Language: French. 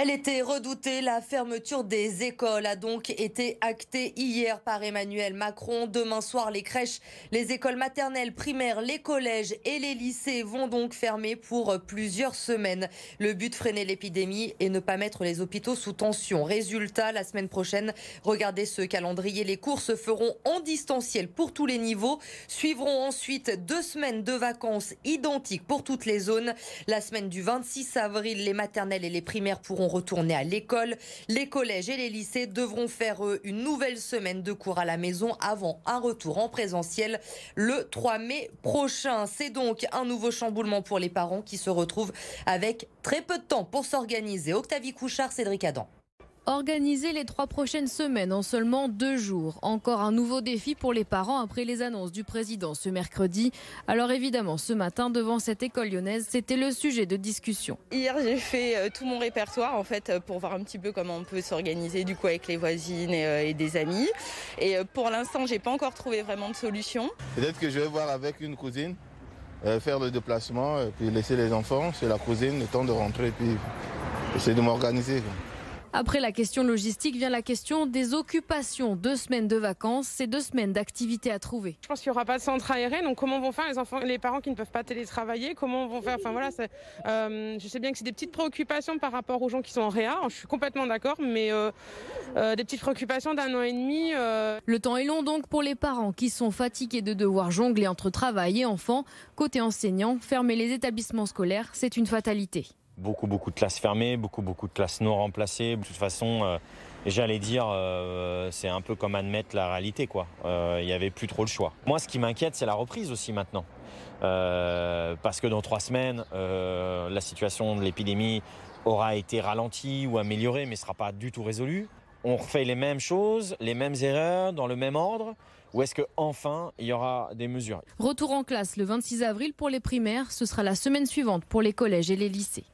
Elle était redoutée. La fermeture des écoles a donc été actée hier par Emmanuel Macron. Demain soir, les crèches, les écoles maternelles, primaires, les collèges et les lycées vont donc fermer pour plusieurs semaines. Le but, freiner l'épidémie et ne pas mettre les hôpitaux sous tension. Résultat, la semaine prochaine, regardez ce calendrier. Les cours se feront en distanciel pour tous les niveaux. Suivront ensuite 2 semaines de vacances identiques pour toutes les zones. La semaine du 26 avril, les maternelles et les primaires pourront retourner à l'école. Les collèges et les lycées devront faire une nouvelle semaine de cours à la maison avant un retour en présentiel le 3 mai prochain. C'est donc un nouveau chamboulement pour les parents qui se retrouvent avec très peu de temps pour s'organiser. Octavie Couchard, Cédric Adam. Organiser les 3 prochaines semaines en seulement 2 jours. Encore un nouveau défi pour les parents après les annonces du président ce mercredi. Alors évidemment, ce matin, devant cette école lyonnaise, c'était le sujet de discussion. Hier, j'ai fait tout mon répertoire en fait pour voir un petit peu comment on peut s'organiser du coup avec les voisines et des amis. Et pour l'instant, j'ai pas encore trouvé vraiment de solution. Peut-être que je vais voir avec une cousine, faire le déplacement, puis laisser les enfants chez la cousine, le temps de rentrer, puis essayer de m'organiser. Après la question logistique vient la question des occupations. 2 semaines de vacances, c'est 2 semaines d'activités à trouver. Je pense qu'il n'y aura pas de centre aéré, donc comment vont faire les parents qui ne peuvent pas télétravailler, comment vont faire, enfin voilà, je sais bien que c'est des petites préoccupations par rapport aux gens qui sont en réa, je suis complètement d'accord, mais des petites préoccupations d'1 an et demi. Le temps est long donc pour les parents qui sont fatigués de devoir jongler entre travail et enfants. Côté enseignants, fermer les établissements scolaires, c'est une fatalité. Beaucoup de classes fermées, beaucoup de classes non remplacées. De toute façon, j'allais dire, c'est un peu comme admettre la réalité, quoi. Il n'y avait plus trop le choix. Moi, ce qui m'inquiète, c'est la reprise aussi maintenant. Parce que dans 3 semaines, la situation de l'épidémie aura été ralentie ou améliorée, mais ne sera pas du tout résolue. On refait les mêmes choses, les mêmes erreurs, dans le même ordre. Ou est-ce qu'enfin, il y aura des mesures ? Retour en classe le 26 avril pour les primaires. Ce sera la semaine suivante pour les collèges et les lycées.